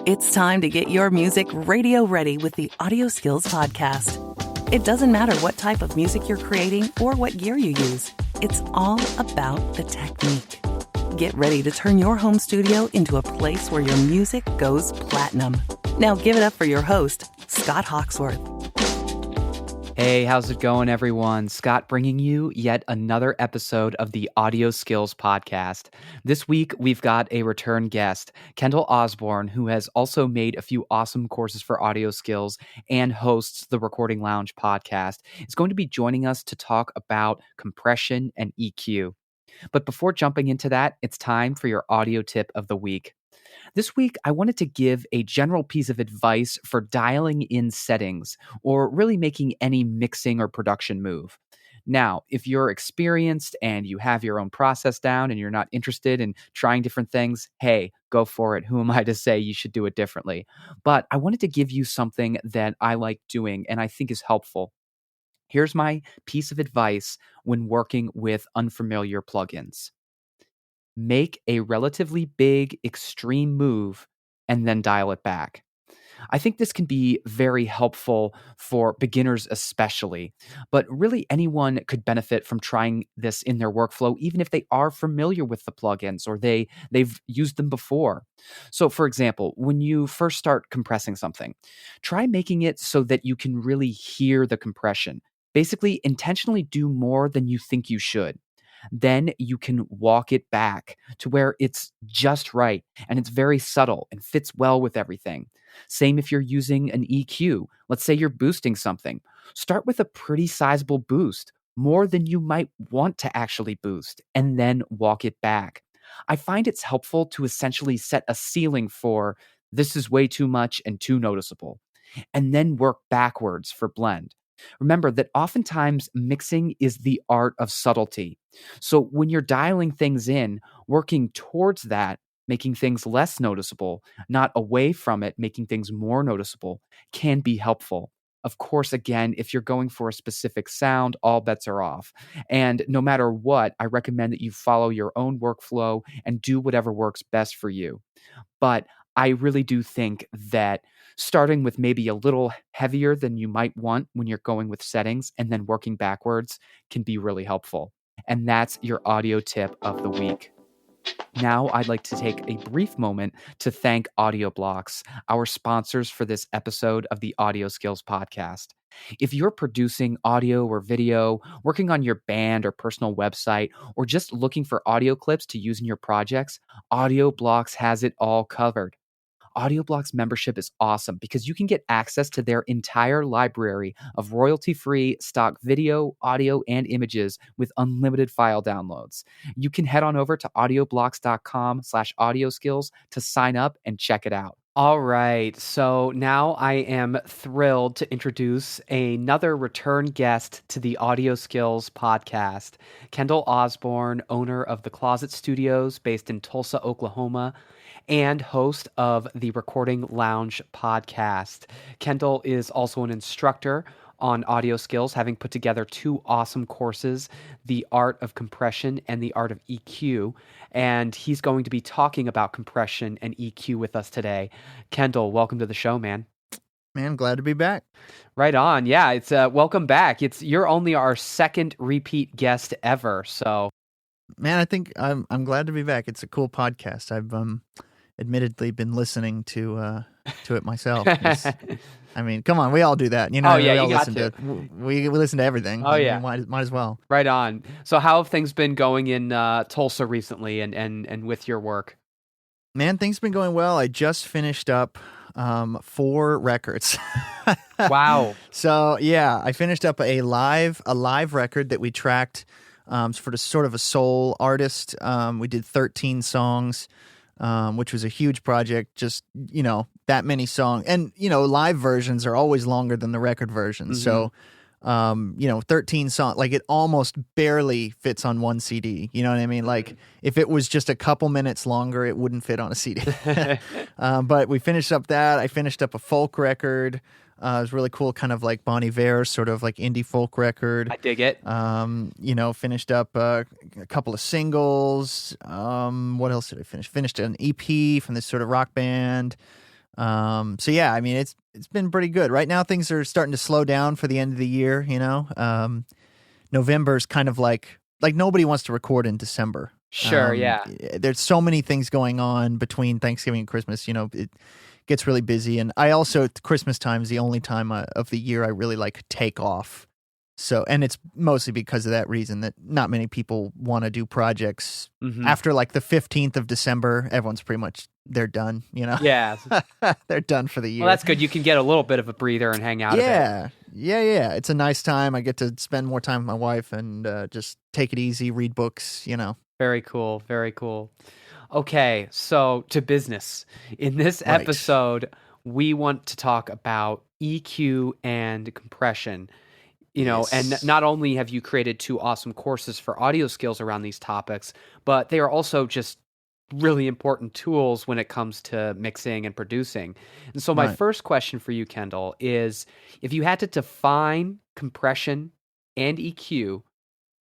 It's time to get your music radio ready with the AudioSkills podcast. It doesn't matter what type of music you're creating or what gear you use. It's all about the technique. Get ready to turn your home studio into a place where your music goes platinum. Now give it up for your host, Scott Hawksworth. Hey, how's it going, everyone? Scott bringing you yet another episode of the AudioSkills podcast. This week, we've got a return guest, Kendall Osborne, who has also made a few awesome courses for AudioSkills and hosts the Recording Lounge podcast. Is going to be joining us to talk about compression and EQ. But before jumping into that, it's time for your audio tip of the week. This week, I wanted to give a general piece of advice for dialing in settings or really making any mixing or production move. Now, if you're experienced and you have your own process down and you're not interested in trying different things, hey, go for it. Who am I to say you should do it differently? But I wanted to give you something that I like doing and I think is helpful. Here's my piece of advice when working with unfamiliar plugins. Make a relatively big, extreme move and then dial it back. I think this can be very helpful for beginners especially, but really anyone could benefit from trying this in their workflow, even if they are familiar with the plugins or they've used them before. So for example, when you first start compressing something, try making it so that you can really hear the compression. Basically, intentionally do more than you think you should. Then you can walk it back to where it's just right and it's very subtle and fits well with everything. Same if you're using an EQ. Let's say you're boosting something. Start with a pretty sizable boost, more than you might want to actually boost, and then walk it back. I find it's helpful to essentially set a ceiling for this is way too much and too noticeable, and then work backwards for blend. Remember that oftentimes mixing is the art of subtlety. So when you're dialing things in, working towards that, making things less noticeable, not away from it, making things more noticeable, can be helpful. Of course, again, if you're going for a specific sound, all bets are off. And no matter what, I recommend that you follow your own workflow and do whatever works best for you. But I really do think that starting with maybe a little heavier than you might want when you're going with settings and then working backwards can be really helpful. And that's your audio tip of the week. Now, I'd like to take a brief moment to thank AudioBlocks, our sponsors for this episode of the AudioSkills podcast. If you're producing audio or video, working on your band or personal website, or just looking for audio clips to use in your projects, AudioBlocks has it all covered. AudioBlocks membership is awesome because you can get access to their entire library of royalty-free stock video, audio, and images with unlimited file downloads. You can head on over to audioblocks.com/audioskills to sign up and check it out. All right, so now I am thrilled to introduce another return guest to the AudioSkills podcast, Kendall Osborne, owner of The Closet Studios based in Tulsa, Oklahoma, and host of the Recording Lounge podcast. Kendall is also an instructor on AudioSkills, having put together two awesome courses, The Art of Compression and The Art of EQ, and he's going to be talking about compression and EQ with us today. Kendall, welcome to the show, man. Man, glad to be back. Right on. Yeah, it's welcome back. You're only our second repeat guest ever, so man, I think I'm glad to be back. It's a cool podcast. I've admittedly been listening to it myself. I mean, come on, we all do that. You know, oh, yeah, we all you got listen to we listen to everything. Oh, yeah. Might as well. Right on. So how have things been going in Tulsa recently and with your work? Man, things have been going well. I just finished up 4 records. Wow. So yeah, I finished up a live record that we tracked for the sort of a soul artist. We did 13 songs. Which was a huge project, just, that many songs. And, live versions are always longer than the record versions. Mm-hmm. So, 13 songs, like it almost barely fits on one CD. You know what I mean? Like if it was just a couple minutes longer, it wouldn't fit on a CD. But we finished up that. I finished up a folk record. It was really cool, kind of like Bon Iver's sort of like indie folk record. I dig it. Finished up a couple of singles. What else did I finish? Finished an EP from this sort of rock band. So yeah, I mean, it's been pretty good. Right now, things are starting to slow down for the end of the year. November's kind of like nobody wants to record in December. Sure, yeah. There's so many things going on between Thanksgiving and Christmas. It gets really busy, and I also Christmas time is the only time of the year I really like take off. So, and it's mostly because of that reason that not many people want to do projects after like the 15th of December. Everyone's pretty much they're done. Yeah, they're done for the year. Well, that's good. You can get a little bit of a breather and hang out. Yeah. It's a nice time. I get to spend more time with my wife and just take it easy, read books. Very cool. Very cool. Okay, so to business. In this episode, we want to talk about EQ and compression. Yes. And not only have you created 2 awesome courses for AudioSkills around these topics, but they are also just really important tools when it comes to mixing and producing. And so my first question for you, Kendall, is if you had to define compression and EQ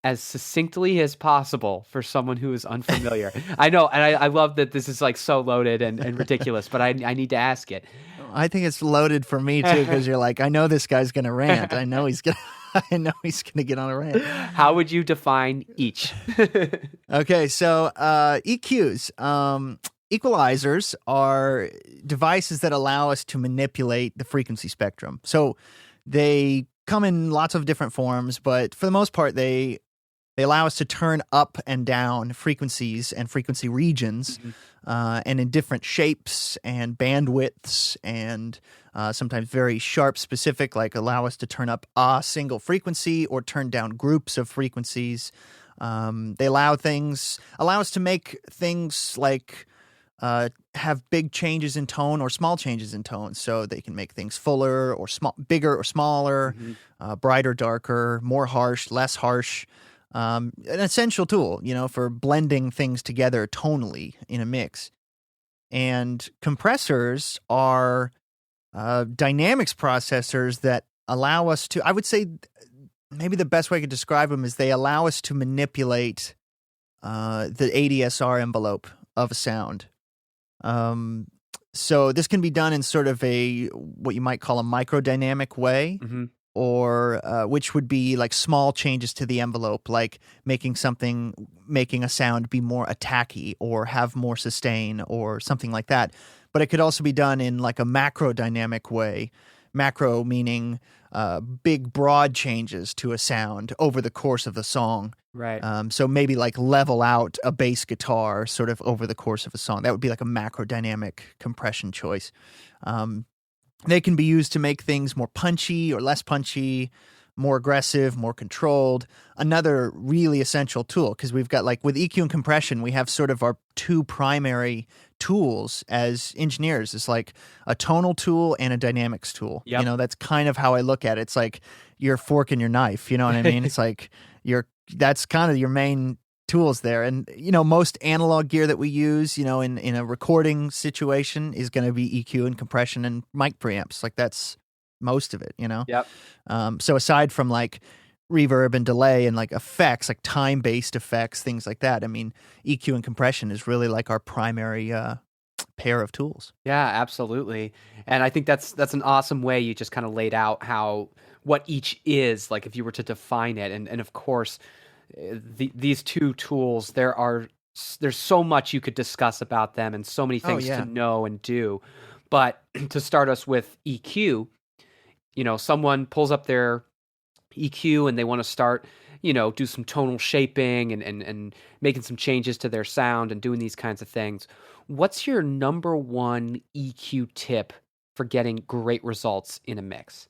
as succinctly as possible for someone who is unfamiliar. I know, and I love that this is like so loaded and ridiculous, but I need to ask it. I think it's loaded for me too, because you're like, I know this guy's going to rant. I know he's going to get on a rant. How would you define each? Okay, so EQs. Equalizers are devices that allow us to manipulate the frequency spectrum. So they come in lots of different forms, but for the most part, they allow us to turn up and down frequencies and frequency regions, and in different shapes and bandwidths, and sometimes very sharp specific, like allow us to turn up a single frequency or turn down groups of frequencies. They allow us to make things like have big changes in tone or small changes in tone. So they can make things fuller or bigger or smaller, brighter, darker, more harsh, less harsh. An essential tool, for blending things together tonally in a mix. And compressors are dynamics processors that allow us to, I would say, maybe the best way I could describe them is they allow us to manipulate the ADSR envelope of a sound. So this can be done in sort of what you might call a microdynamic way. Or which would be like small changes to the envelope, like making a sound be more attacky or have more sustain or something like that. But it could also be done in like a macro dynamic way. Macro meaning big, broad changes to a sound over the course of the song. Right. So maybe like level out a bass guitar sort of over the course of a song. That would be like a macro dynamic compression choice. They can be used to make things more punchy or less punchy, more aggressive, more controlled. Another really essential tool, because we've got like with EQ and compression, we have sort of our 2 primary tools as engineers. It's like a tonal tool and a dynamics tool. Yep. That's kind of how I look at it. It's like your fork and your knife. You know what I mean? It's like that's kind of your main tools there. And, most analog gear that we use, in a recording situation is going to be EQ and compression and mic preamps. Like that's most of it, Yep. So aside from like reverb and delay and like effects, like time-based effects, things like that, I mean, EQ and compression is really like our primary pair of tools. Yeah, absolutely. And I think that's an awesome way you just kind of laid out what each is, like if you were to define it. And of course, these 2 tools, there's so much you could discuss about them and so many things to know and do. But to start us with EQ, someone pulls up their EQ and they want to start, do some tonal shaping and making some changes to their sound and doing these kinds of things. What's your number 1 EQ tip for getting great results in a mix?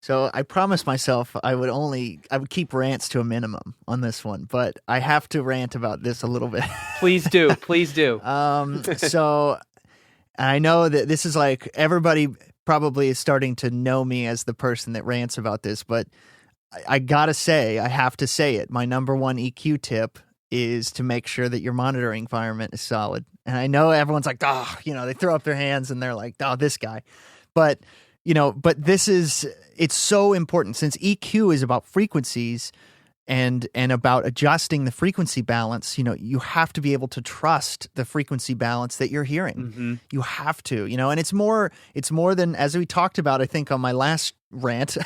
So I promised myself I would keep rants to a minimum on this one, but I have to rant about this a little bit. Please do. So I know that this is like everybody probably is starting to know me as the person that rants about this, but I have to say it. My number 1 EQ tip is to make sure that your monitoring environment is solid. And I know everyone's like, they throw up their hands and they're like, this guy. But it's so important since EQ is about frequencies. and about adjusting the frequency balance. You have to be able to trust the frequency balance that you're hearing. Mm-hmm. You have to, and it's more than, as we talked about, I think on my last rant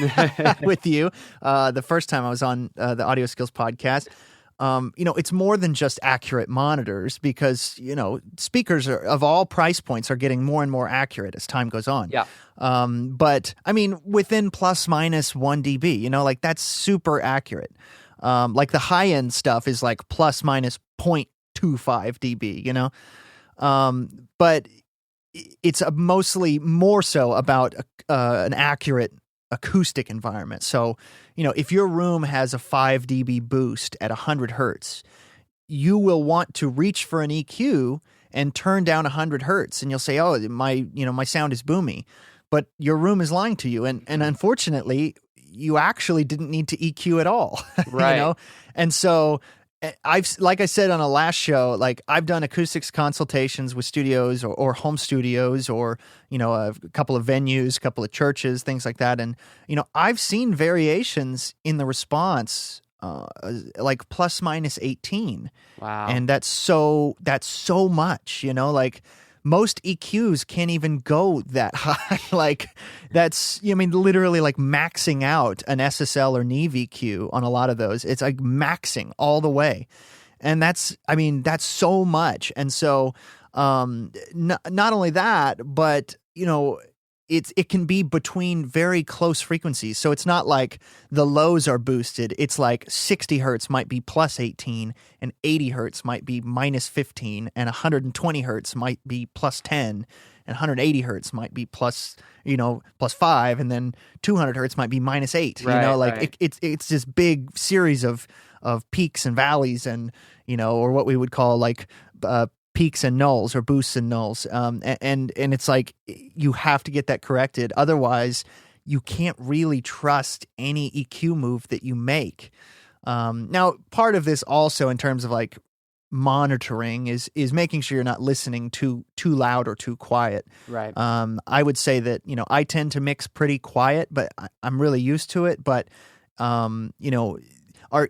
with you, the first time I was on the AudioSkills podcast. It's more than just accurate monitors, because, speakers of all price points are getting more and more accurate as time goes on. Yeah. But I mean, within plus minus 1 dB, like that's super accurate. Like the high end stuff is like plus minus 0.25 dB, but it's mostly more so about an accurate acoustic environment. So, if your room has a 5 dB boost at 100 hertz, you will want to reach for an EQ and turn down 100 hertz, and you'll say, "Oh, my sound is boomy," but your room is lying to you, and unfortunately, you actually didn't need to EQ at all, right? And so, like I said on a last show, like I've done acoustics consultations with studios or home studios, or a couple of venues, a couple of churches, things like that, and I've seen variations in the response, like plus minus 18. Wow, and that's so much, like. Most EQs can't even go that high. Like that's, literally like maxing out an SSL or Neve EQ on a lot of those. It's like maxing all the way. And that's so much. And so, not only that, but, it can be between very close frequencies. So it's not like the lows are boosted. It's like 60 hertz might be plus 18, and 80 hertz might be minus 15, and 120 hertz might be plus 10, and 180 hertz might be plus 5, and then 200 hertz might be minus 8. Right. It's this big series of peaks and valleys, and or what we would call like peaks and nulls, or boosts and nulls, and it's like you have to get that corrected. Otherwise, you can't really trust any EQ move that you make. Now, part of this also, in terms of like monitoring, is making sure you're not listening too loud or too quiet. Right. I would say that I tend to mix pretty quiet, but I'm really used to it. But our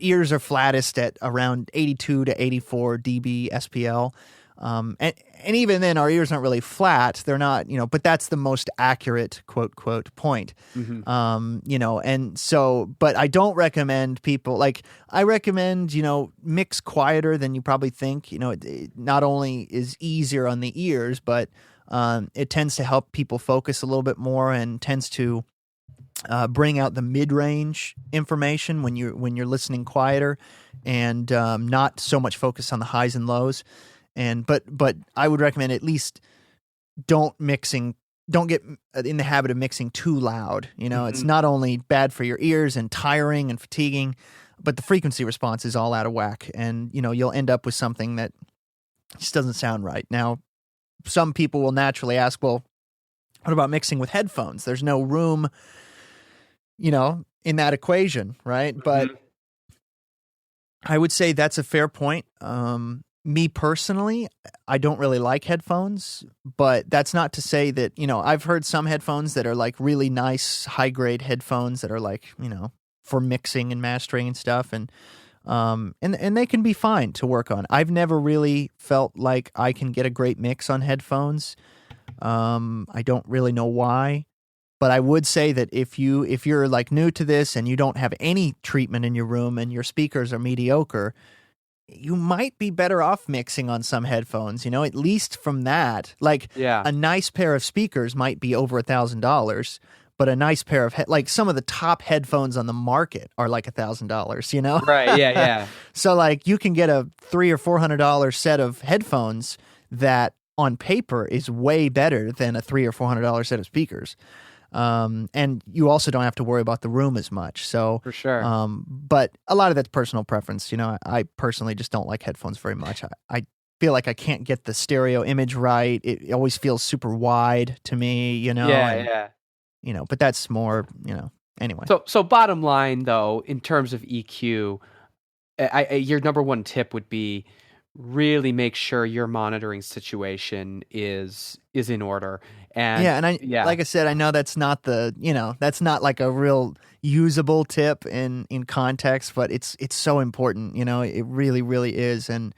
ears are flattest at around 82 to 84 dB SPL. And even then, our ears aren't really flat. They're not, but that's the most accurate quote point. Mm-hmm. And so, but I don't recommend people, like, I recommend, mix quieter than you probably think. It not only is easier on the ears, but it tends to help people focus a little bit more, and tends to bring out the mid-range information when you're listening quieter, and not so much focus on the highs and lows. But I would recommend at least don't get in the habit of mixing too loud. It's not only bad for your ears and tiring and fatiguing, but the frequency response is all out of whack, and you'll end up with something that just doesn't sound right. Now, some people will naturally ask, well, what about mixing with headphones? There's no room, in that equation, right? Mm-hmm. But I would say that's a fair point. Me personally, I don't really like headphones, but that's not to say that, I've heard some headphones that are like really nice, high grade headphones that are like, for mixing and mastering and stuff. And they can be fine to work on. I've never really felt like I can get a great mix on headphones. I don't really know why, but I would say that if you're like new to this and you don't have any treatment in your room and your speakers are mediocre, you might be better off mixing on some headphones, at least from that. Like, a nice pair of speakers might be over $1,000, but a nice pair of, like, some of the top headphones on the market are like $1,000, Right, yeah. So, like, you can get a $300 or $400 set of headphones that, on paper, is way better than a $300 or $400 set of speakers. And you also don't have to worry about the room as much. So for sure. But a lot of that's personal preference. I personally just don't like headphones very much. I feel like I can't get the stereo image right. It always feels super wide to me, Yeah. But that's more, anyway. So bottom line though, in terms of EQ, your number one tip would be really make sure your monitoring situation is in order. And like I said, I know that's not that's not like a real usable tip in context, but it's so important. It really, really is. And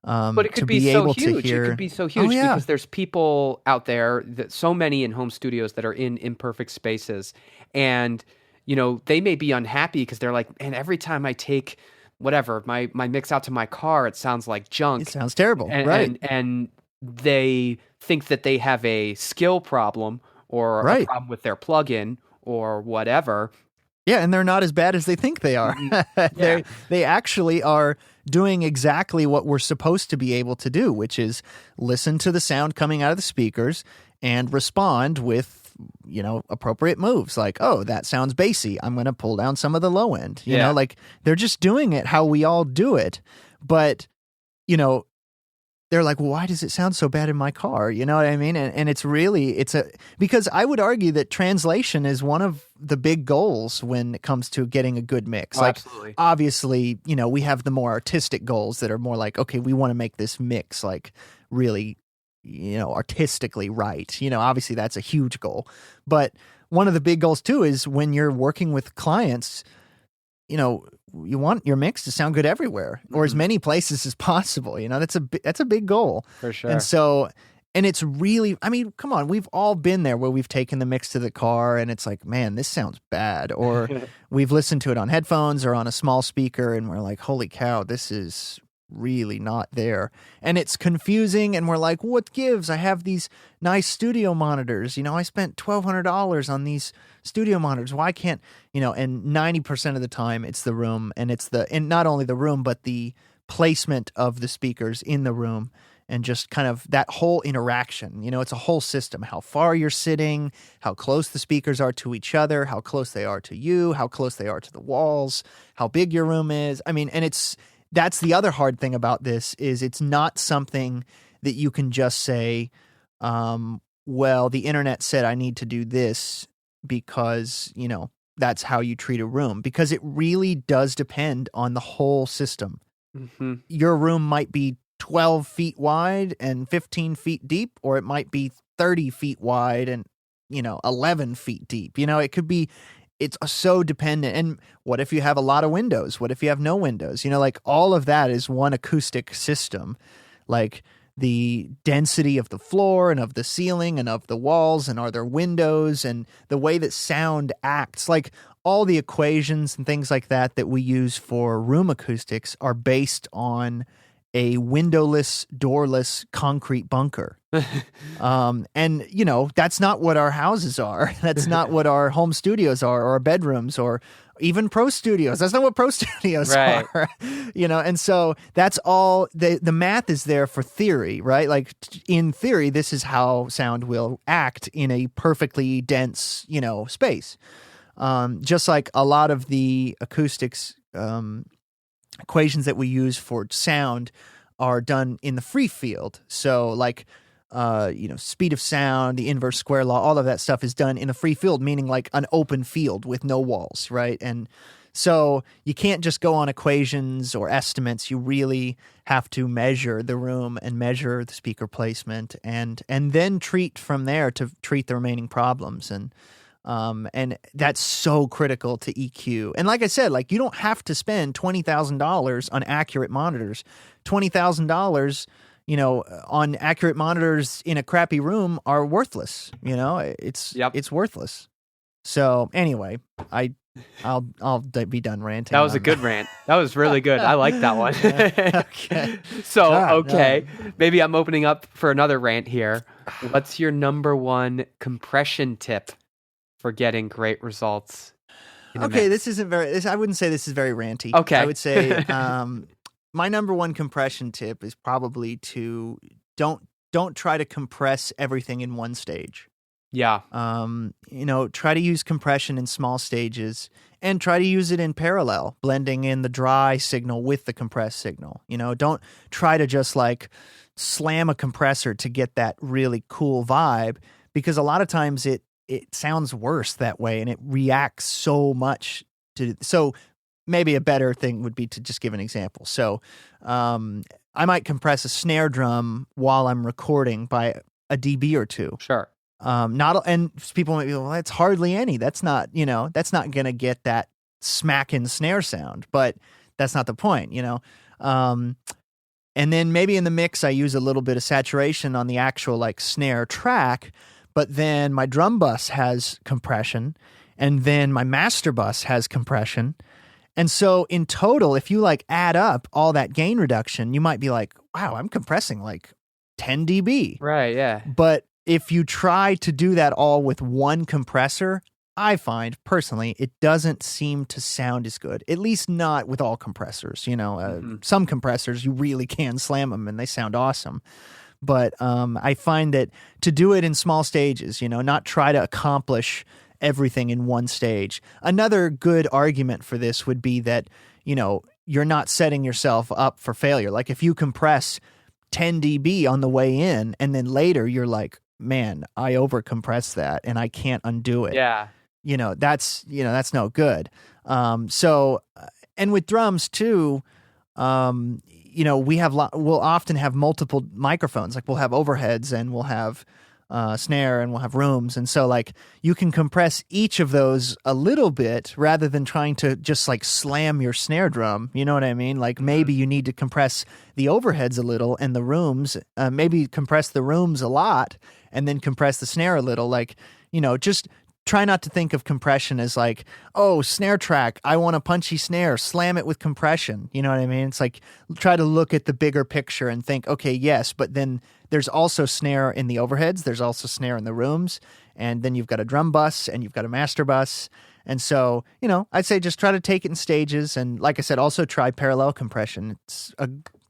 but it could be so huge. It could be so huge because there's people out there, so many in home studios that are in imperfect spaces, and they may be unhappy because they're like, man, every time I take whatever my mix out to my car, it sounds like junk. It sounds terrible, right? And they think that they have a skill problem or a problem with their plugin or whatever. Yeah, and they're not as bad as they think they are. They actually are doing exactly what we're supposed to be able to do, which is listen to the sound coming out of the speakers and respond with, appropriate moves. Like, oh, that sounds bassy. I'm going to pull down some of the low end. You know, like they're just doing it how we all do it. But, they're like, well, why does it sound so bad in my car? You know what I mean? And it's because I would argue that translation is one of the big goals when it comes to getting a good mix. Absolutely. Obviously, we have the more artistic goals that are more like, okay, we want to make this mix like really, artistically right. Obviously that's a huge goal. But one of the big goals too is when you're working with clients, you want your mix to sound good everywhere or as many places as possible. That's a big goal. For sure. And it's really, I mean, come on, we've all been there where we've taken the mix to the car and it's like, man, this sounds bad. Or we've listened to it on headphones or on a small speaker and we're like, holy cow, this is really not there. And it's confusing and we're like, what gives? I have these nice studio monitors. I spent $1,200 on these studio monitors. Why can't, and 90% of the time it's the room and not only the room, but the placement of the speakers in the room and just kind of that whole interaction. It's a whole system, how far you're sitting, how close the speakers are to each other, how close they are to you, how close they are to the walls, how big your room is. I mean, and that's the other hard thing about this is it's not something that you can just say, well, the internet said I need to do this because, that's how you treat a room, because it really does depend on the whole system. Mm-hmm. Your room might be 12 feet wide and 15 feet deep, or it might be 30 feet wide and, 11 feet deep. It could be, it's so dependent. And what if you have a lot of windows? What if you have no windows? Like all of that is one acoustic system. Like the density of the floor and of the ceiling and of the walls, and are there windows, and the way that sound acts, like all the equations and things like that we use for room acoustics are based on a windowless, doorless concrete bunker. And, that's not what our houses are. That's not what our home studios are, or our bedrooms, or even pro studios. That's not what pro studios are. And so that's all, the math is there for theory, right? Like in theory, this is how sound will act in a perfectly dense, space. Just like a lot of the acoustics, equations that we use for sound are done in the free field. So like, speed of sound, the inverse square law, all of that stuff is done in a free field, meaning like an open field with no walls, right? And so you can't just go on equations or estimates. You really have to measure the room and measure the speaker placement and then treat from there to treat the remaining problems. And that's so critical to EQ. And like I said, like you don't have to spend $20,000 on accurate monitors. $20,000, on accurate monitors in a crappy room are worthless. It's worthless. So anyway, I'll be done ranting. That was a good rant. That was really good. I like that one. Okay. So, okay. No. Maybe I'm opening up for another rant here. What's your number one compression tip for getting great results? Okay, this isn't I wouldn't say this is very ranty. Okay. I would say my number one compression tip is probably to don't try to compress everything in one stage. Yeah. Try to use compression in small stages and try to use it in parallel, blending in the dry signal with the compressed signal. Don't try to just like slam a compressor to get that really cool vibe, because a lot of times it sounds worse that way and it reacts so much to. So maybe a better thing would be to just give an example. So I might compress a snare drum while I'm recording by a dB or two. Sure. And people might be, well, that's hardly any. That's not, that's not going to get that smacking snare sound, but that's not the point, and then maybe in the mix, I use a little bit of saturation on the actual like snare track, but then my drum bus has compression, and then my master bus has compression. And so in total, if you like add up all that gain reduction, you might be like, wow, I'm compressing like 10 dB. Right, yeah. But if you try to do that all with one compressor, I find personally it doesn't seem to sound as good, at least not with all compressors. Some compressors you really can slam them and they sound awesome. But I find that to do it in small stages, not try to accomplish everything in one stage. Another good argument for this would be that, you're not setting yourself up for failure. Like if you compress 10 dB on the way in and then later you're like, man, I overcompressed that and I can't undo it. Yeah. That's no good. And with drums too, we'll often have multiple microphones. Like we'll have overheads and we'll have snare and we'll have rooms. And so like you can compress each of those a little bit rather than trying to just like slam your snare drum. You know what I mean? Like maybe you need to compress the overheads a little and the rooms, maybe compress the rooms a lot and then compress the snare a little. Like, just try not to think of compression as like, oh, snare track, I want a punchy snare, slam it with compression. You know what I mean? It's like, try to look at the bigger picture and think, okay, yes, but then there's also snare in the overheads, there's also snare in the rooms, and then you've got a drum bus and you've got a master bus. And so, I'd say just try to take it in stages. And like I said, also try parallel compression. It's a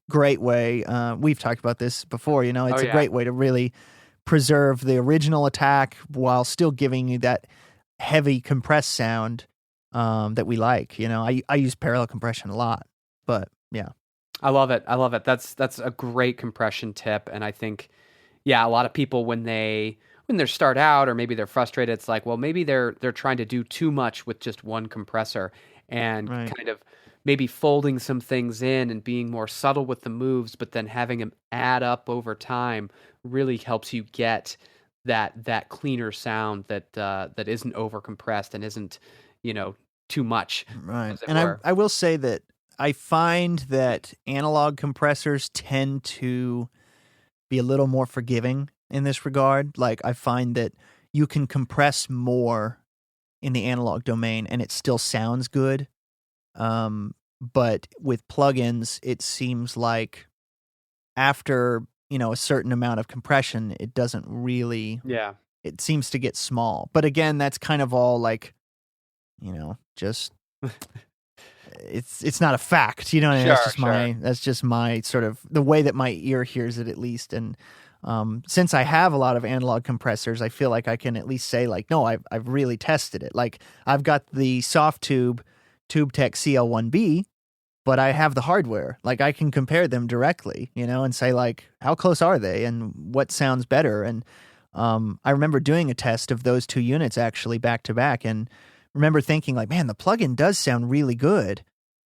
great way. We've talked about this before, it's a great way to really preserve the original attack while still giving you that heavy compressed sound that we like. I use parallel compression a lot, but yeah. I love it. That's a great compression tip. And I think, a lot of people when they start out or maybe they're frustrated, it's like, well, maybe they're trying to do too much with just one compressor and kind of maybe folding some things in and being more subtle with the moves, but then having them add up over time really helps you get that cleaner sound that isn't over compressed and isn't, too much. Right. And I will say that I find that analog compressors tend to be a little more forgiving in this regard. Like I find that you can compress more in the analog domain and it still sounds good. But with plugins, it seems like after, a certain amount of compression, it doesn't really, it seems to get small. But again, that's kind of all like, just, it's not a fact, that's just my sort of, the way that my ear hears it at least. And, since I have a lot of analog compressors, I feel like I can at least say like, no, I've really tested it. Like I've got the soft tube TubeTech CL1B, but I have the hardware. Like I can compare them directly, and say like, how close are they and what sounds better? And I remember doing a test of those two units actually back to back and remember thinking like, man, the plugin does sound really good.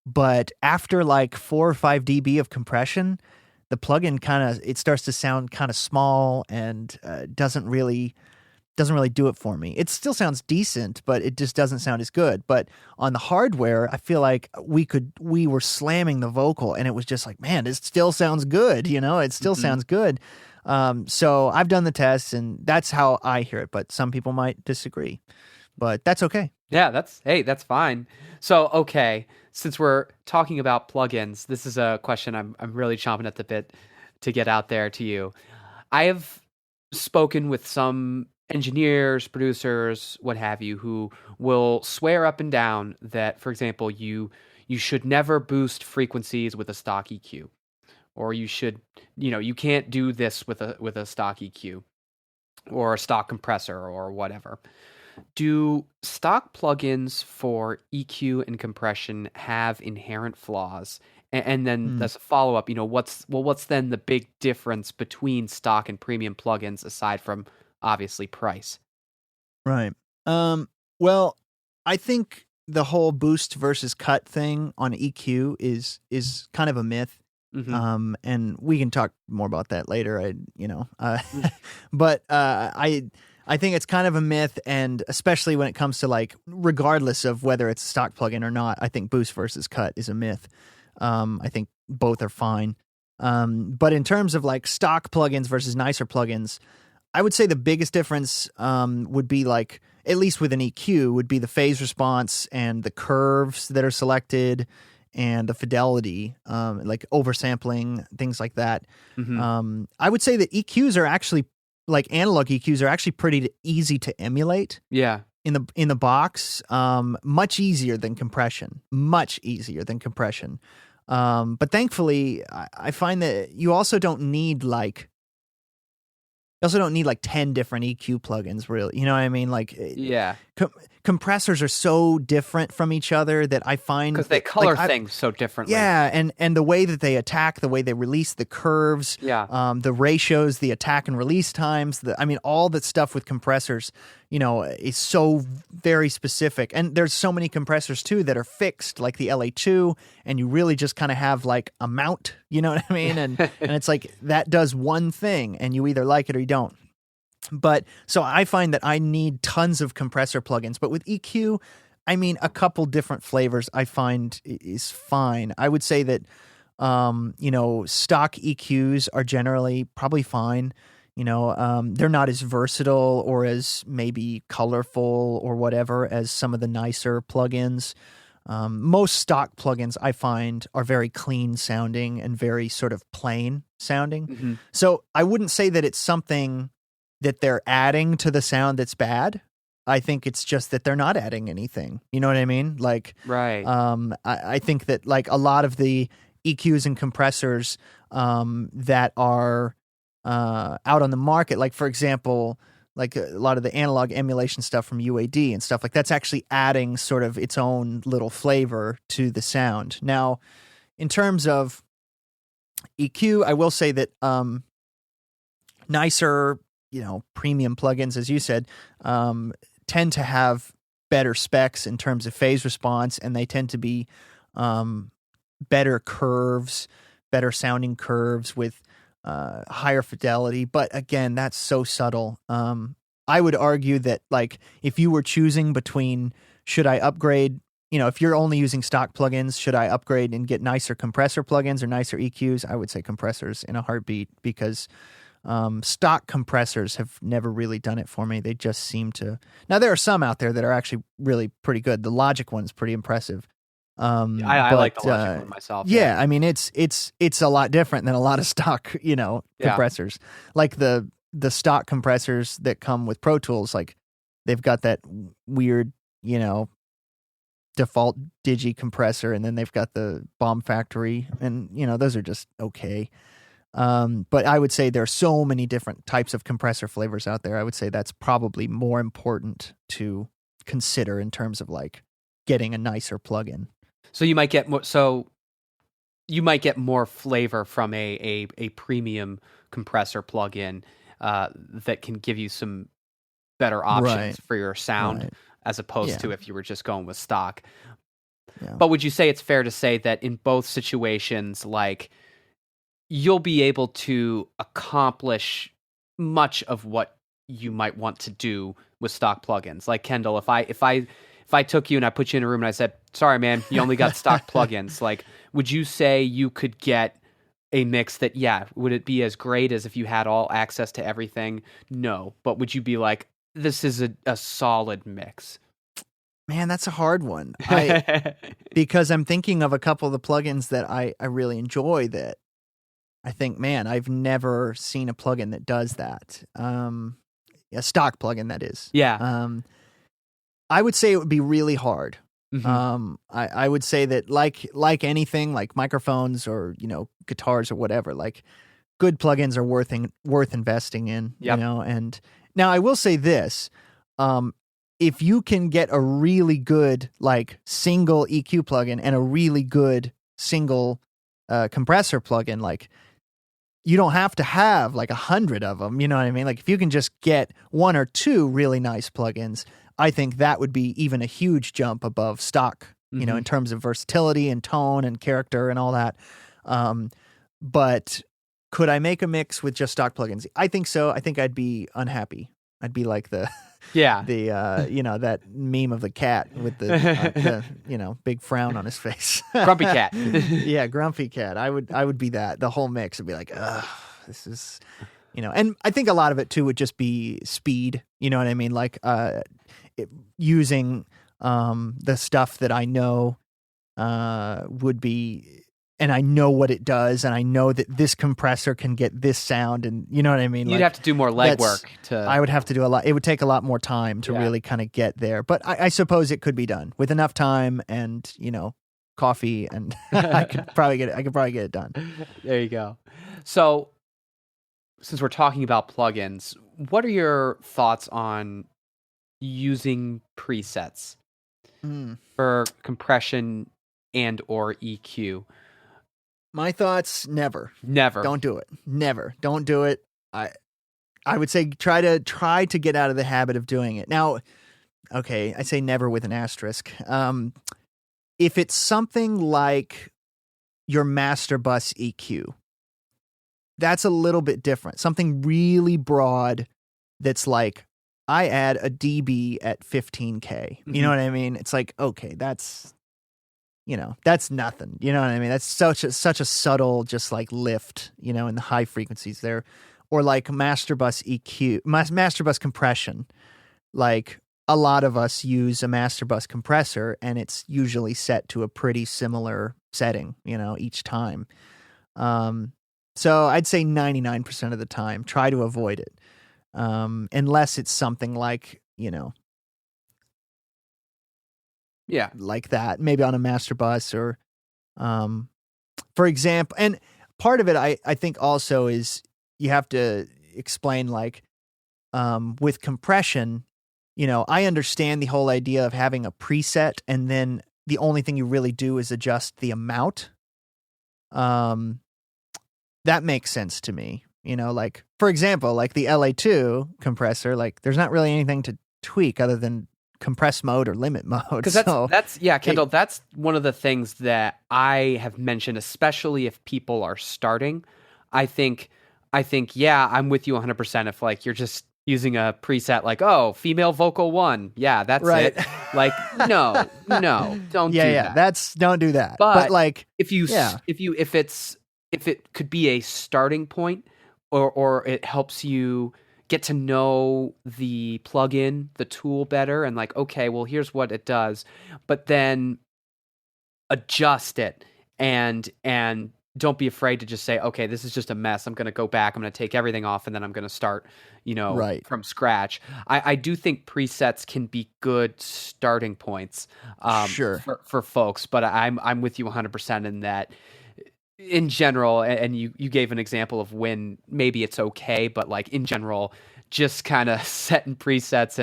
But after like 4 or 5 dB of compression, the plugin it starts to sound kind of small and doesn't really do it for me. It still sounds decent, but it just doesn't sound as good. But on the hardware, I feel like we were slamming the vocal and it was just like, man, it still sounds good. It still sounds good. So I've done the tests and that's how I hear it, but some people might disagree, but that's okay. Yeah, that's fine. So, okay, since we're talking about plugins, this is a question I'm really chomping at the bit to get out there to you. I have spoken with some engineers, producers, what have you, who will swear up and down that, for example, you should never boost frequencies with a stock EQ, or you should, you can't do this with a stock EQ or a stock compressor or whatever. Do stock plugins for EQ and compression have inherent flaws? And then as a follow-up, what's then the big difference between stock and premium plugins aside from obviously price? Right. Well, I think the whole boost versus cut thing on EQ is kind of a myth. And we can talk more about that later. But I think it's kind of a myth, and especially when it comes to like, regardless of whether it's a stock plugin or not, I think boost versus cut is a myth. I think both are fine. But in terms of like stock plugins versus nicer plugins, I would say the biggest difference would be like, at least with an EQ, would be the phase response and the curves that are selected and the fidelity, like oversampling, things like that. I would say that EQs are actually, like analog EQs are actually pretty easy to emulate. Yeah. In the box, much easier than compression. But thankfully, I find that you also don't need like 10 different EQ plugins, really. You know what I mean? Like, yeah. Compressors are so different from each other that I find, because they color things so differently. Yeah, and the way that they attack, the way they release the curves, the ratios, the attack and release times, all that stuff with compressors, is so very specific. And there's so many compressors too that are fixed, like the LA2, and you really just kind of have like a mount, you know what I mean? And it's like that does one thing, and you either like it or you don't. But so I find that I need tons of compressor plugins. But with EQ, a couple different flavors I find is fine. I would say that, stock EQs are generally probably fine. They're not as versatile or as maybe colorful or whatever as some of the nicer plugins. Most stock plugins I find are very clean sounding and very sort of plain sounding. So I wouldn't say that it's something that they're adding to the sound that's bad. I think it's just that they're not adding anything. You know what I mean? Like, right. I think that like a lot of the EQs and compressors that are out on the market, like for example, like a lot of the analog emulation stuff from UAD and stuff like that's actually adding sort of its own little flavor to the sound. Now, in terms of EQ, I will say that nicer, premium plugins, as you said, tend to have better specs in terms of phase response, and they tend to be better curves, better sounding curves with higher fidelity. But again, that's so subtle. I would argue that like if you were choosing between should I upgrade, if you're only using stock plugins, should I upgrade and get nicer compressor plugins or nicer EQs? I would say compressors in a heartbeat, because stock compressors have never really done it for me. They just seem to. Now there are some out there that are actually really pretty good. The Logic one's pretty impressive. I like the Logic one myself. Yeah, it's a lot different than a lot of stock, compressors. Like the stock compressors that come with Pro Tools, like they've got that weird, default digi compressor, and then they've got the Bomb Factory, and those are just okay. But I would say there are so many different types of compressor flavors out there. I would say that's probably more important to consider in terms of like getting a nicer plugin. So you might get more. So you might get more flavor from a premium compressor plugin that can give you some better options for your sound, as opposed to if you were just going with stock. Yeah. But would you say it's fair to say that in both situations, like, you'll be able to accomplish much of what you might want to do with stock plugins? Like, Kendall, if I took you and I put you in a room and I said, sorry, man, you only got stock plugins, like, would you say you could get a mix that, would it be as great as if you had all access to everything? No. But would you be like, this is a solid mix? Man, that's a hard one. Because I'm thinking of a couple of the plugins that I really enjoy that I think, man, I've never seen a plugin that does that. A stock plugin, that is. Yeah. I would say it would be really hard. Mm-hmm. I would say that like anything, like microphones or, guitars or whatever, like good plugins are worth investing in, and now I will say this, if you can get a really good, like, single EQ plugin and a really good single compressor plugin, like, you don't have to have like 100 of them. You know what I mean? Like, if you can just get one or two really nice plugins, I think that would be even a huge jump above stock, in terms of versatility and tone and character and all that. But could I make a mix with just stock plugins? I think so. I think I'd be unhappy. I'd be like the that meme of the cat with the big frown on his face. Grumpy cat. Yeah, grumpy cat. I would be that. The whole mix would be like, ugh, this is, and I think a lot of it too would just be speed. You know what I mean? Like using the stuff that I know would be. And I know what it does, and I know that this compressor can get this sound, and you know what I mean? You'd have to do more legwork. I would have to do a lot. It would take a lot more time to really kind of get there. But I suppose it could be done with enough time and, coffee, and I could probably get it done. There you go. So, since we're talking about plugins, what are your thoughts on using presets for compression and or EQ? My thoughts, never. Never. Don't do it. Never. Don't do it. I would say try to get out of the habit of doing it. Now, okay, I say never with an asterisk. If it's something like your master bus EQ, that's a little bit different. Something really broad that's like, I add a dB at 15K. You know what I mean? It's like, okay, that's nothing. You know what I mean? That's such a subtle, just like lift, in the high frequencies there. Or like master bus EQ, master bus compression. Like a lot of us use a master bus compressor, and it's usually set to a pretty similar setting, each time. So I'd say 99% of the time, try to avoid it. Unless it's something like, like that, maybe on a master bus or, for example, and part of it, I think also is you have to explain like, with compression, I understand the whole idea of having a preset and then the only thing you really do is adjust the amount. That makes sense to me, like, for example, like the LA2 compressor, like there's not really anything to tweak other than compress mode or limit mode. Because that's Kendall, that's one of the things that I have mentioned, especially if people are starting. I think, I'm with you 100%. If like you're just using a preset like, oh, female vocal 1, that's right. it. Like, no, don't do that. Don't do that. But like, if it could be a starting point, or it helps you get to know the plugin, the tool better, and like, okay, well, here's what it does, but then adjust it and don't be afraid to just say, okay, this is just a mess. I'm going to go back. I'm going to take everything off, and then I'm going to start, from scratch. I do think presets can be good starting points, sure, for folks, but I'm with you 100% in that. In general, and you gave an example of when maybe it's okay, but like in general, just kind of setting presets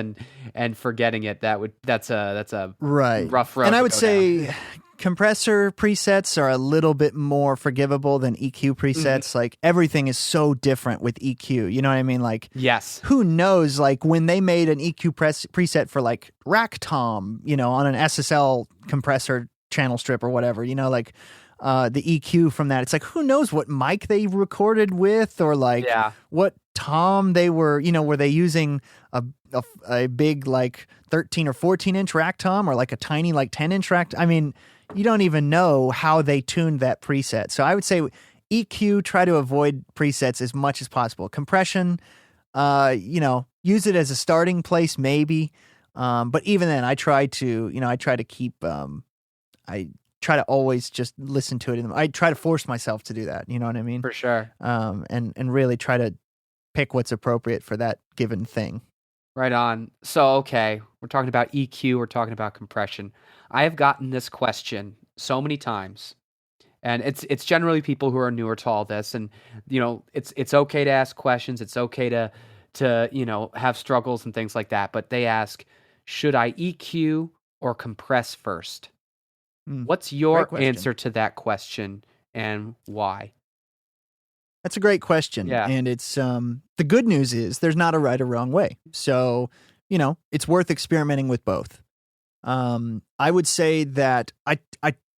and forgetting it, that's a right rough road. And I would say down. Compressor presets are a little bit more forgivable than EQ presets. Like everything is so different with EQ. You know what I mean? Like, yes, who knows? Like when they made an EQ preset for like rack tom, on an SSL compressor channel strip or whatever, like. The EQ from that, it's like, who knows what mic they recorded with, or like what tom they were, were they using a big like 13 or 14 inch rack tom, or like a tiny like 10-inch rack? I mean, you don't even know how they tuned that preset. So I would say EQ, try to avoid presets as much as possible. Compression, use it as a starting place maybe, but even then, I try to keep I try to always just listen to it. I try to force myself to do that. You know what I mean? For sure. And really try to pick what's appropriate for that given thing. Right on. So, okay, we're talking about EQ, we're talking about compression. I have gotten this question so many times, and it's generally people who are newer to all this, and it's okay to ask questions, it's okay to have struggles and things like that, but they ask, should I EQ or compress first? What's your answer to that question, and why? That's a great question. Yeah. And it's the good news is there's not a right or wrong way. So, it's worth experimenting with both. I would say that I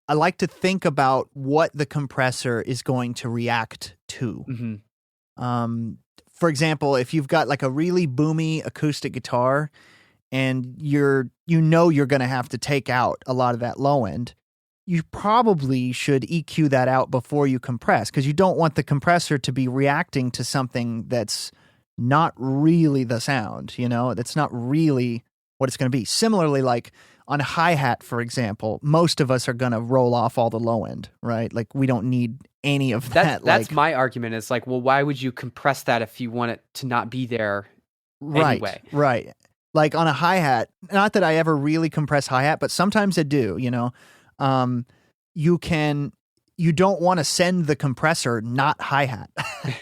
I like to think about what the compressor is going to react to. Mm-hmm. For example, if you've got like a really boomy acoustic guitar and you're going to have to take out a lot of that low end, you probably should EQ that out before you compress, because you don't want the compressor to be reacting to something that's not really the sound, that's not really what it's going to be. Similarly, like on hi-hat, for example, most of us are going to roll off all the low end, right? Like we don't need any of that. That's my argument. It's like, well, why would you compress that if you want it to not be there anyway? Right. Like on a hi-hat, not that I ever really compress hi-hat, but sometimes I do, you don't want to send the compressor not hi-hat.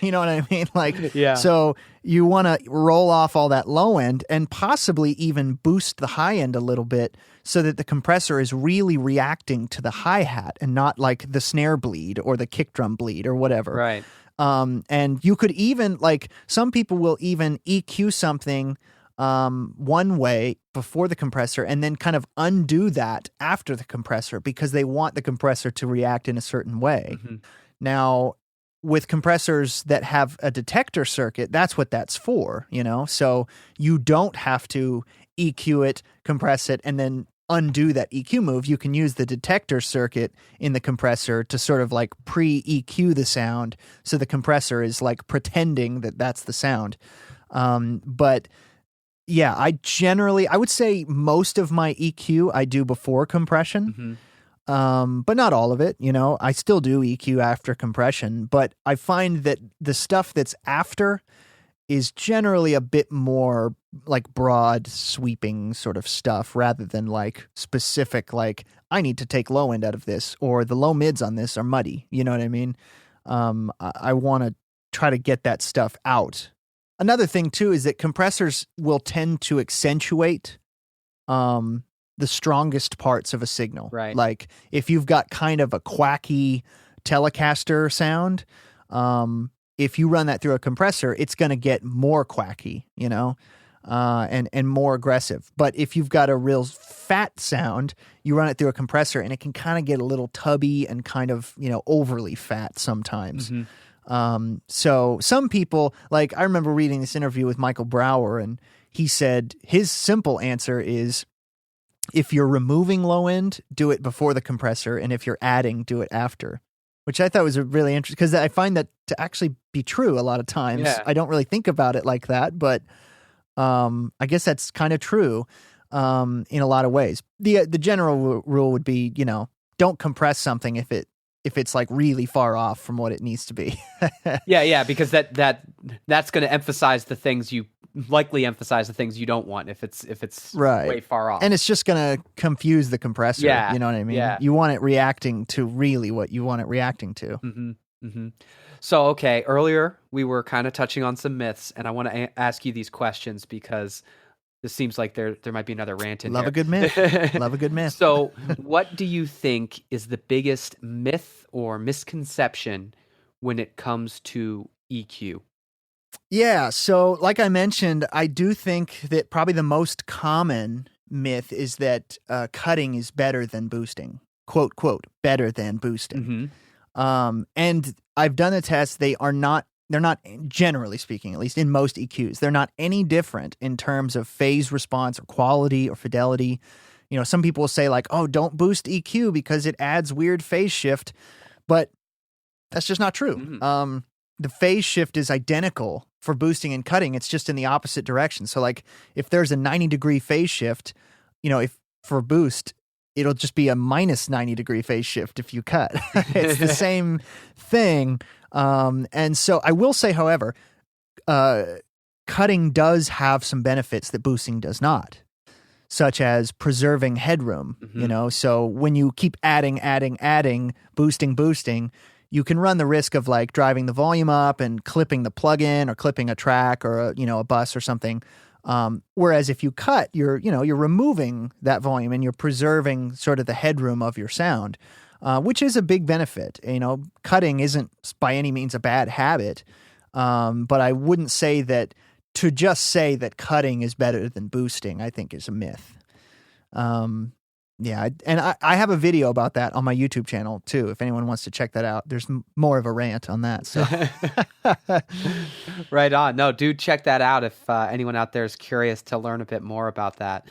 You know what I mean? Like, yeah. So you want to roll off all that low end and possibly even boost the high end a little bit so that the compressor is really reacting to the hi-hat and not like the snare bleed or the kick drum bleed or whatever. Right. And you could even, like, some people will even EQ something one way before the compressor and then kind of undo that after the compressor because they want the compressor to react in a certain way. Mm-hmm. Now, with compressors that have a detector circuit, that's what that's for, so you don't have to EQ it, compress it, and then undo that EQ move. You can use the detector circuit in the compressor to sort of like pre-EQ the sound, so the compressor is like pretending that that's the sound. But yeah, I would say most of my EQ I do before compression. Mm-hmm. But not all of it, I still do EQ after compression, but I find that the stuff that's after is generally a bit more like broad sweeping sort of stuff rather than like specific, like I need to take low end out of this or the low mids on this are muddy. You know what I mean? I want to try to get that stuff out. Another thing too is that compressors will tend to accentuate, the strongest parts of a signal. Right. Like if you've got kind of a quacky Telecaster sound, if you run that through a compressor, it's going to get more quacky, and more aggressive. But if you've got a real fat sound, you run it through a compressor and it can kind of get a little tubby and kind of, overly fat sometimes. Mm-hmm. So some people, like I remember reading this interview with Michael Brower, and he said his simple answer is, if you're removing low end, do it before the compressor, and if you're adding, do it after, which I thought was a really interesting, because I find that to actually be true a lot of times. Yeah. I don't really think about it like that, but I guess that's kind of true in a lot of ways. The general rule would be, don't compress something if it's like really far off from what it needs to be. Yeah, because that's going to emphasize the things you don't want if it's right. way far off. And it's just going to confuse the compressor. Yeah. You know what I mean? Yeah. You want it reacting to really what you want it reacting to. Mm-hmm. Mm-hmm. So, okay, earlier we were kind of touching on some myths, and I want to ask you these questions because this seems like there might be another rant in Love here. a good myth. Love a good myth. So, what do you think is the biggest myth or misconception when it comes to EQ? Yeah, so like I mentioned, I do think that probably the most common myth is that cutting is better than boosting. Quote, quote, better than boosting. Mm-hmm. And I've done a test. They're not, generally speaking, at least in most EQs, they're not any different in terms of phase response or quality or fidelity. Some people will say like, oh, don't boost EQ because it adds weird phase shift, but that's just not true. Mm-hmm. The phase shift is identical for boosting and cutting. It's just in the opposite direction. So like if there's a 90-degree phase shift, if for boost, it'll just be a minus 90-degree phase shift if you cut. It's the same thing. And so I will say, however, cutting does have some benefits that boosting does not, such as preserving headroom. Mm-hmm. So when you keep adding, boosting, you can run the risk of like driving the volume up and clipping the plug-in or clipping a track or a bus or something. Whereas if you cut, you're removing that volume and you're preserving sort of the headroom of your sound, which is a big benefit. Cutting isn't by any means a bad habit, but I wouldn't say that to just say that cutting is better than boosting, I think is a myth. Yeah, and I have a video about that on my YouTube channel too. If anyone wants to check that out, there's more of a rant on that. So, right on. No, do check that out if anyone out there is curious to learn a bit more about that.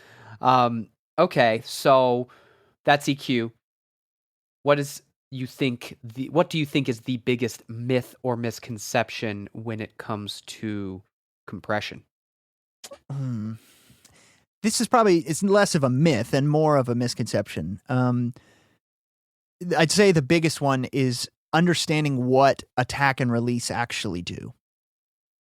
Okay, so that's EQ. What do you think is the biggest myth or misconception when it comes to compression? This is it's less of a myth and more of a misconception. I'd say the biggest one is understanding what attack and release actually do.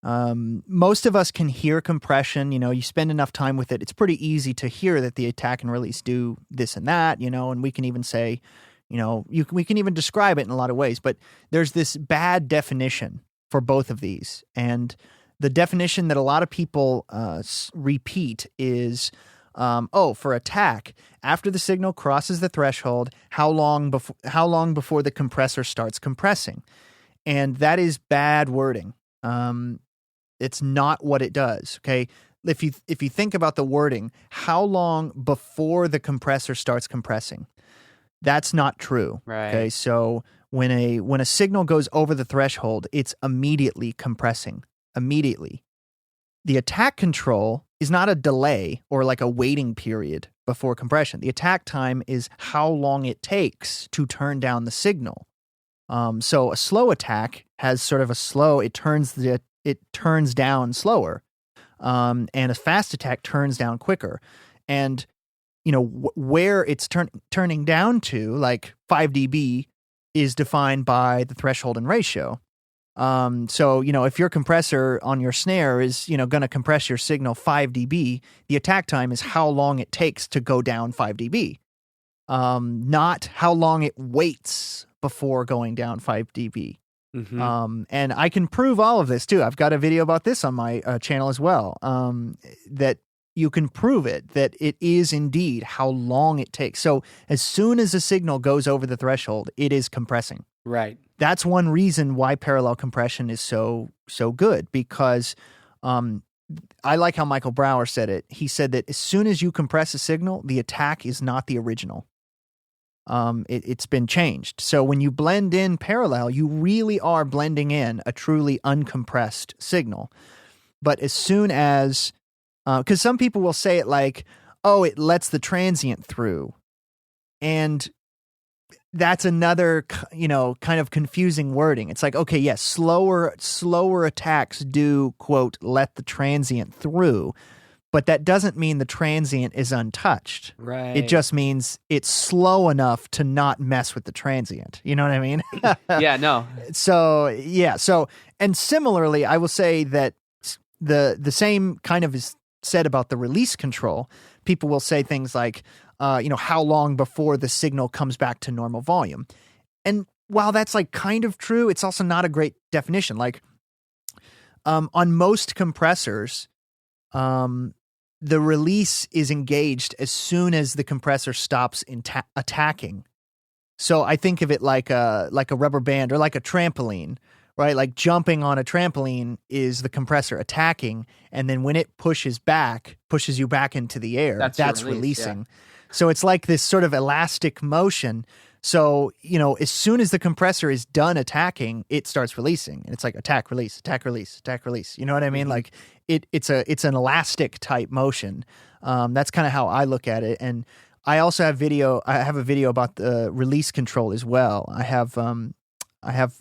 Most of us can hear compression. You spend enough time with it, it's pretty easy to hear that the attack and release do this and that, and we can even say, we can even describe it in a lot of ways, but there's this bad definition for both of these. And the definition that a lot of people repeat is, for attack, after the signal crosses the threshold, how long before the compressor starts compressing? And that is bad wording. It's not what it does. Okay, if you think about the wording, how long before the compressor starts compressing? That's not true. Right. Okay, so when a signal goes over the threshold, it's immediately compressing. Immediately. The attack control is not a delay or like a waiting period before compression. The attack time is how long it takes to turn down the signal. So a slow attack has sort of a slow, it turns down slower. And a fast attack turns down quicker. And where it's turning down to, like 5 dB, is defined by the threshold and ratio. So, if your compressor on your snare is, going to compress your signal 5 dB, the attack time is how long it takes to go down 5 dB, not how long it waits before going down 5 dB. Mm-hmm. And I can prove all of this too. I've got a video about this on my channel as well, that you can prove that it is indeed how long it takes. So as soon as a signal goes over the threshold, it is compressing. Right. That's one reason why parallel compression is so good, because I like how Michael Brower said it. He said that as soon as you compress a signal, the attack is not the original. It's been changed. So when you blend in parallel, you really are blending in a truly uncompressed signal. But as soon as, because some people will say it like, oh, it lets the transient through. And that's another, kind of confusing wording. It's like, okay, yes, slower attacks do, quote, let the transient through, but that doesn't mean the transient is untouched. Right. It just means it's slow enough to not mess with the transient. You know what I mean? Yeah, no. So, yeah. So, and similarly, I will say that the same kind of is said about the release control. People will say things like, how long before the signal comes back to normal volume. And while that's like kind of true, it's also not a great definition. Like, on most compressors, the release is engaged as soon as the compressor stops attacking. So I think of it like a rubber band or like a trampoline, right? Like jumping on a trampoline is the compressor attacking, and then when it pushes you back into the air, that's releasing. Yeah. So it's like this sort of elastic motion. So, as soon as the compressor is done attacking, it starts releasing. And it's like attack, release, attack, release, attack, release. You know what I mean? Like it's an elastic type motion. That's kind of how I look at it. And I also have a video about the release control as well. I have one about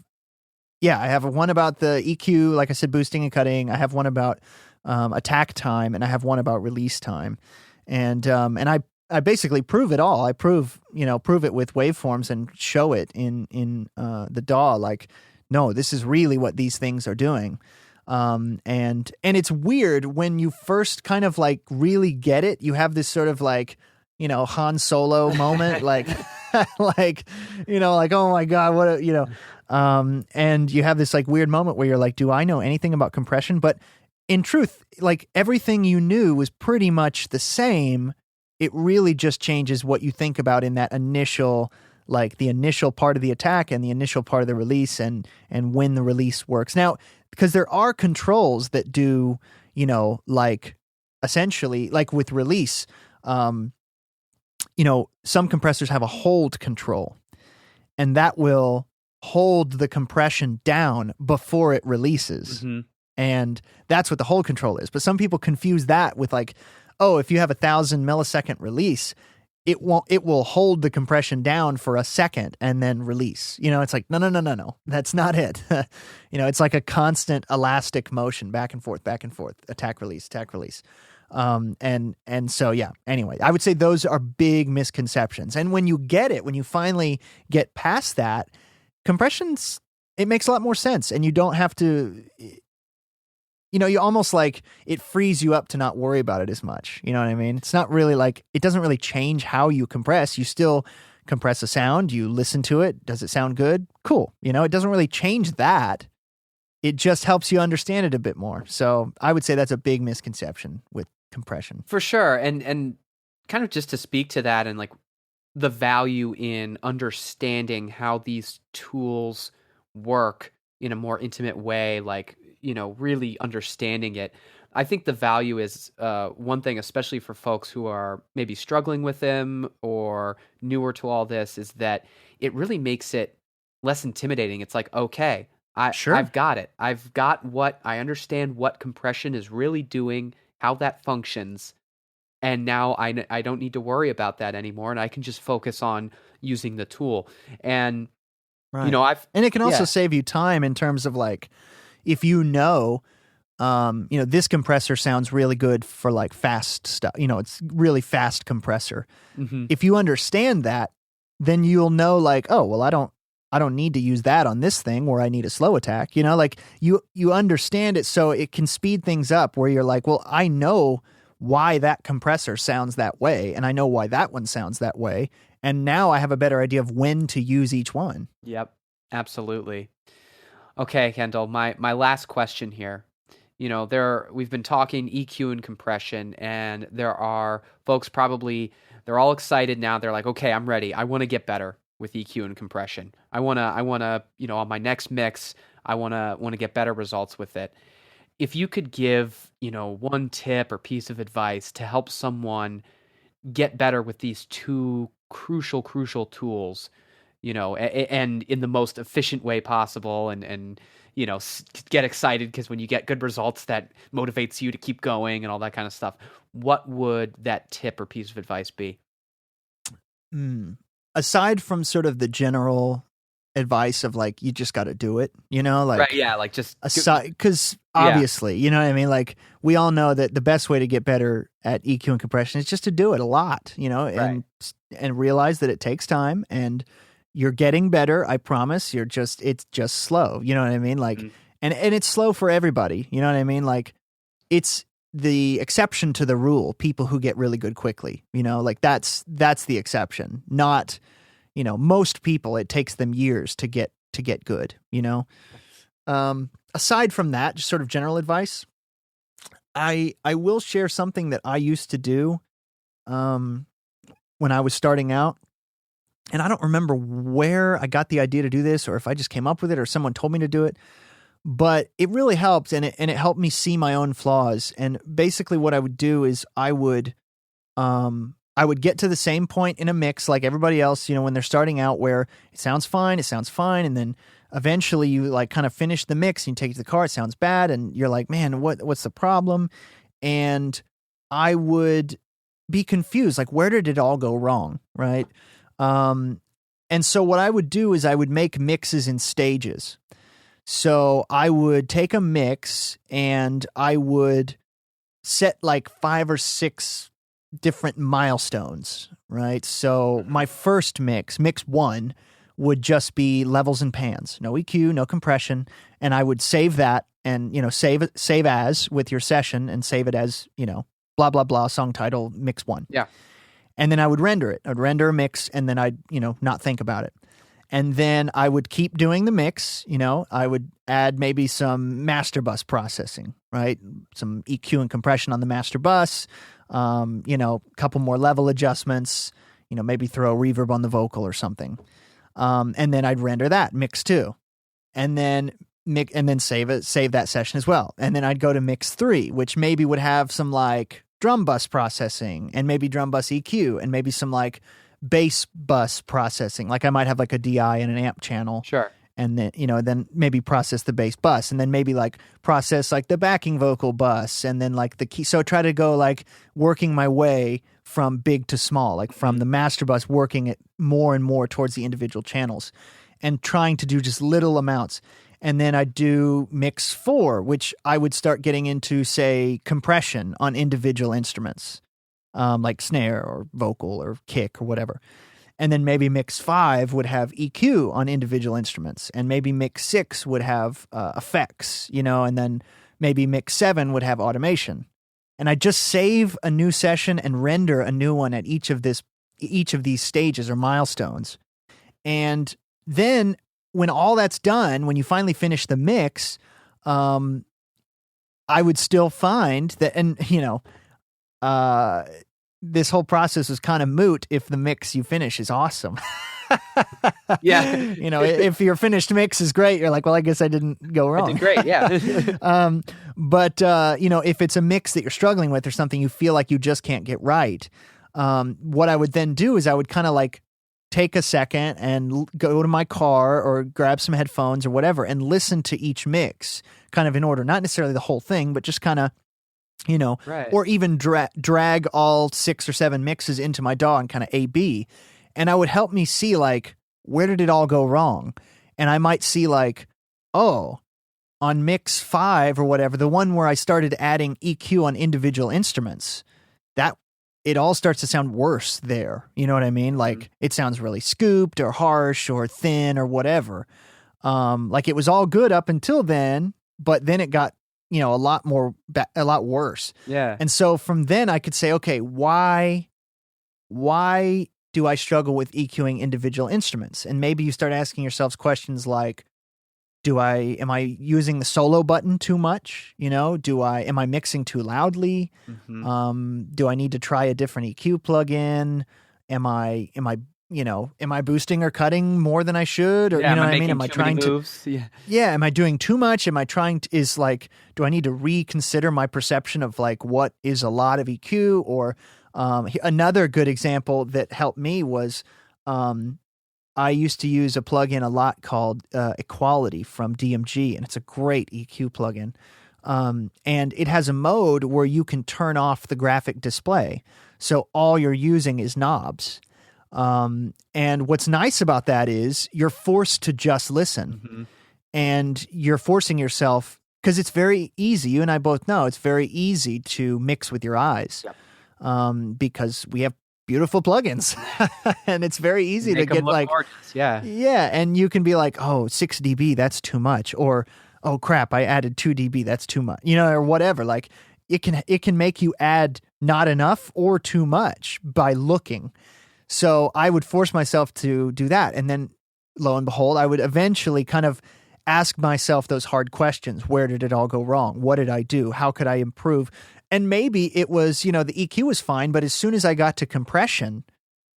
the EQ, like I said, boosting and cutting. I have one about attack time, and I have one about release time. And I basically prove it all. I prove it with waveforms and show it in the DAW. Like, no, this is really what these things are doing. And it's weird when you first kind of like really get it. You have this sort of like, Han Solo moment, like, like, oh my God, what and you have this like weird moment where you're like, do I know anything about compression? But in truth, like everything you knew was pretty much the same. It really just changes what you think about in that initial, like the initial part of the attack and the initial part of the release, and when the release works. Now, because there are controls that do, like essentially like with release, some compressors have a hold control, and that will hold the compression down before it releases. Mm-hmm. And that's what the hold control is. But some people confuse that with like, oh, if you have 1,000 millisecond release, it will hold the compression down for a second and then release. It's like, no. That's not it. It's like a constant elastic motion, back and forth, attack, release. And so, yeah, anyway, I would say those are big misconceptions. And when you finally get past that, compressions, it makes a lot more sense. And you don't have to, you almost like it frees you up to not worry about it as much. You know what I mean? It's not really like, it doesn't really change how you compress. You still compress a sound, you listen to it. Does it sound good? Cool. It doesn't really change that. It just helps you understand it a bit more. So I would say that's a big misconception with compression. For sure. And kind of just to speak to that and like the value in understanding how these tools work in a more intimate way, like, really understanding it. I think the value is one thing, especially for folks who are maybe struggling with them or newer to all this, is that it really makes it less intimidating. It's like, okay, I've got it. I understand what compression is really doing, how that functions. And now I don't need to worry about that anymore. And I can just focus on using the tool. And, right. And it can also save you time in terms of like, if this compressor sounds really good for like fast stuff, it's really fast compressor. Mm-hmm. If you understand that, then you'll know like, oh, well, I don't need to use that on this thing where I need a slow attack, like you understand it. So it can speed things up where you're like, well, I know why that compressor sounds that way. And I know why that one sounds that way. And now I have a better idea of when to use each one. Yep, absolutely. Okay, Kendall, my last question here. We've been talking EQ and compression, and there are folks they're all excited now. They're like, okay, I'm ready. I want to get better with EQ and compression. I want to, on my next mix, I want to get better results with it. If you could give, one tip or piece of advice to help someone get better with these two crucial tools, and in the most efficient way possible, and get excited because when you get good results, that motivates you to keep going and all that kind of stuff. What would that tip or piece of advice be? Aside from sort of the general advice of like, you just got to do it, like, right, yeah, like just aside, because obviously, you know what I mean? Like, we all know that the best way to get better at EQ and compression is just to do it a lot, and realize that it takes time, and you're getting better. I promise. It's just slow. You know what I mean? Like, and it's slow for everybody. You know what I mean? Like, it's the exception to the rule. People who get really good quickly, like that's the exception. Not, most people, it takes them years to get good, aside from that, just sort of general advice. I will share something that I used to do, when I was starting out. And I don't remember where I got the idea to do this, or if I just came up with it, or someone told me to do it. But it really helped, and it helped me see my own flaws. And basically, what I would do is I would get to the same point in a mix like everybody else, when they're starting out, where it sounds fine, and then eventually you like kind of finish the mix and you take it to the car, it sounds bad, and you're like, man, what's the problem? And I would be confused, like, where did it all go wrong, right? And so what I would do is I would make mixes in stages. So I would take a mix and I would set like 5 or 6 different milestones, right? So my first mix 1, would just be levels and pans, no EQ, no compression. And I would save that and, save as with your session and save it as, blah, blah, blah, song title, mix 1. Yeah. And then I would render it. I'd render a mix, and then I'd, not think about it. And then I would keep doing the mix. I would add maybe some master bus processing, right? Some EQ and compression on the master bus, a couple more level adjustments, maybe throw a reverb on the vocal or something. And then I'd render that mix 2, and then save that session as well. And then I'd go to mix 3, which maybe would have some like drum bus processing and maybe drum bus EQ and maybe some like bass bus processing. Like I might have like a DI and an amp channel. Sure. And then, then maybe process the bass bus and then maybe like process like the backing vocal bus and then like the key. So try to go like working my way from big to small, like from the master bus, working it more and more towards the individual channels and trying to do just little amounts. And then I do mix 4, which I would start getting into, say, compression on individual instruments, like snare or vocal or kick or whatever. And then maybe mix 5 would have EQ on individual instruments. And maybe mix 6 would have effects, and then maybe mix 7 would have automation. And I just save a new session and render a new one at each of these stages or milestones. And then when all that's done, when you finally finish the mix, I would still find that, and this whole process is kind of moot if the mix you finish is awesome. Yeah. If your finished mix is great, you're like, well, I guess I didn't go wrong. I did great, yeah. But if it's a mix that you're struggling with or something you feel like you just can't get right, what I would then do is I would kind of like take a second and go to my car or grab some headphones or whatever and listen to each mix kind of in order, not necessarily the whole thing, but just kind of, right. Or even drag all 6 or 7 mixes into my DAW and kind of A/B. And I would help me see like, where did it all go wrong? And I might see like, oh, on mix 5 or whatever, the one where I started adding EQ on individual instruments, that it all starts to sound worse there. You know what I mean? Like it sounds really scooped or harsh or thin or whatever. Like it was all good up until then, but then it got, a lot worse. Yeah. And so from then I could say, okay, why do I struggle with EQing individual instruments? And maybe you start asking yourselves questions like, am I using the solo button too much? Am I mixing too loudly? Mm-hmm. Do I need to try a different EQ plugin? Am I boosting or cutting more than I should? Or yeah, you know what I mean? Am I trying to? Yeah. Am I doing too much? Am I trying to? Do I need to reconsider my perception of like what is a lot of EQ? Or another good example that helped me was I used to use a plugin a lot called Equality from DMG, and it's a great EQ plugin. And it has a mode where you can turn off the graphic display, so all you're using is knobs. And what's nice about that is you're forced to just listen, and you're forcing yourself, because it's very easy. You and I both know it's very easy to mix with your eyes, because we have beautiful plugins and it's very easy to get like, gorgeous. Yeah. And you can be like, oh, 6 dB, that's too much. Or, oh crap, I added 2 dB, that's too much, or whatever. Like it can make you add not enough or too much by looking. So I would force myself to do that. And then lo and behold, I would eventually kind of ask myself those hard questions. Where did it all go wrong? What did I do? How could I improve? And maybe it was, the EQ was fine, but as soon as I got to compression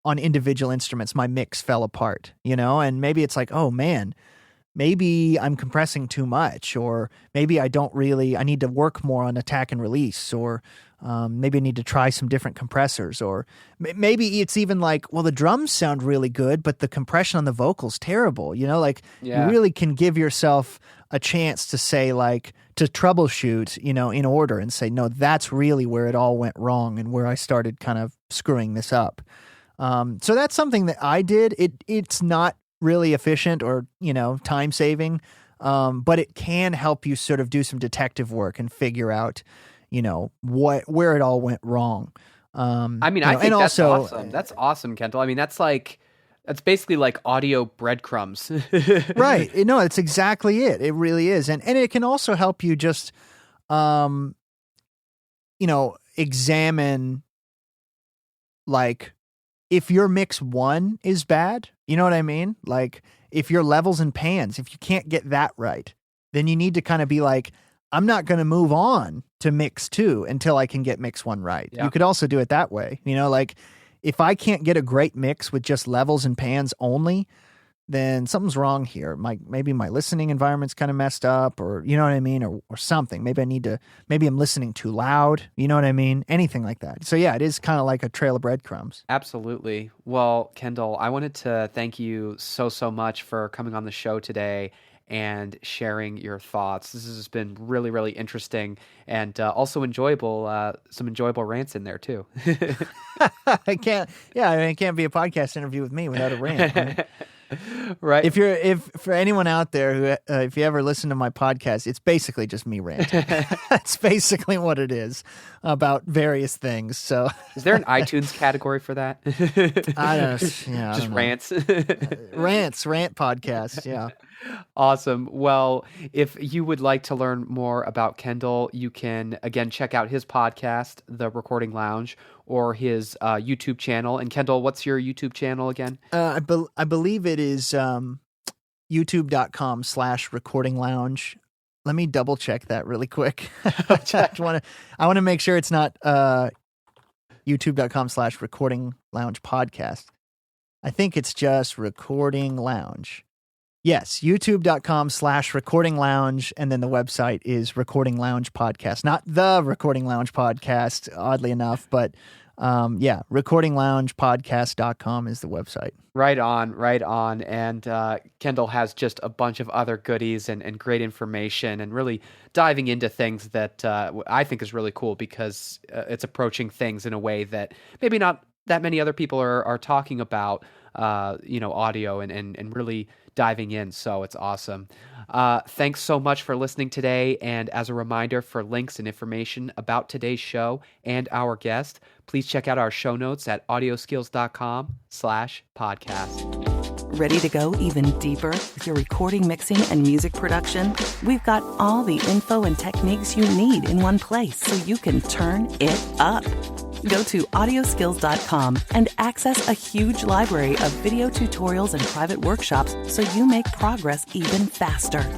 on individual instruments, my mix fell apart, and maybe it's like, oh man, maybe I'm compressing too much, or maybe I need to work more on attack and release, or maybe I need to try some different compressors, or maybe it's even like, well, the drums sound really good, but the compression on the vocals terrible, you really can give yourself a chance to say like, to troubleshoot, in order and say, no, that's really where it all went wrong and where I started kind of screwing this up. So that's something that I did. It's not really efficient or, time saving, but it can help you sort of do some detective work and figure out, where it all went wrong. I think that's awesome. That's awesome, Kendall. I mean, that's basically like audio breadcrumbs. Right. No, it's exactly it. It really is. And it can also help you just, examine like if your mix 1 is bad, you know what I mean? Like if your levels and pans, if you can't get that right, then you need to kind of be like, I'm not going to move on to mix 2 until I can get mix 1 right. Yeah. You could also do it that way. Like if I can't get a great mix with just levels and pans only, then something's wrong here. Maybe my listening environment's kind of messed up, or you know what I mean, or something. Maybe I'm listening too loud. You know what I mean? Anything like that. So yeah, it is kind of like a trail of breadcrumbs. Absolutely. Well, Kendall, I wanted to thank you so much for coming on the show today and sharing your thoughts. This has been really, really interesting and also enjoyable. Some enjoyable rants in there too. It can't be a podcast interview with me without a rant. Right? Right. If for anyone out there who, if you ever listen to my podcast, it's basically just me ranting. That's basically what it is about various things. So, is there an iTunes category for that? I don't know. Yeah, just rants. Rant podcast. Yeah. Awesome. Well, if you would like to learn more about Kendall, you can, again, check out his podcast, The Recording Lounge, or his YouTube channel. And Kendall, what's your YouTube channel again? I believe it is youtube.com/recording lounge. Let me double check that really quick. I want to make sure it's not youtube.com/recording lounge podcast. I think it's just recording lounge. Yes, youtube.com/recording lounge. And then the website is Recording Lounge Podcast, not the Recording Lounge Podcast, oddly enough, but recordingloungepodcast.com is the website. Right on. And Kendall has just a bunch of other goodies and great information and really diving into things that I think is really cool because it's approaching things in a way that maybe not that many other people are talking about, audio and really diving in. So it's awesome. Thanks so much for listening today. And as a reminder, for links and information about today's show and our guest, please check out our show notes at audioskills.com/podcast. Ready to go even deeper with your recording, mixing, and music production? We've got all the info and techniques you need in one place so you can turn it up. Go to audioskills.com and access a huge library of video tutorials and private workshops so you make progress even faster.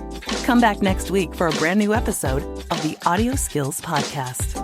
Come back next week for a brand new episode of the Audio Skills Podcast.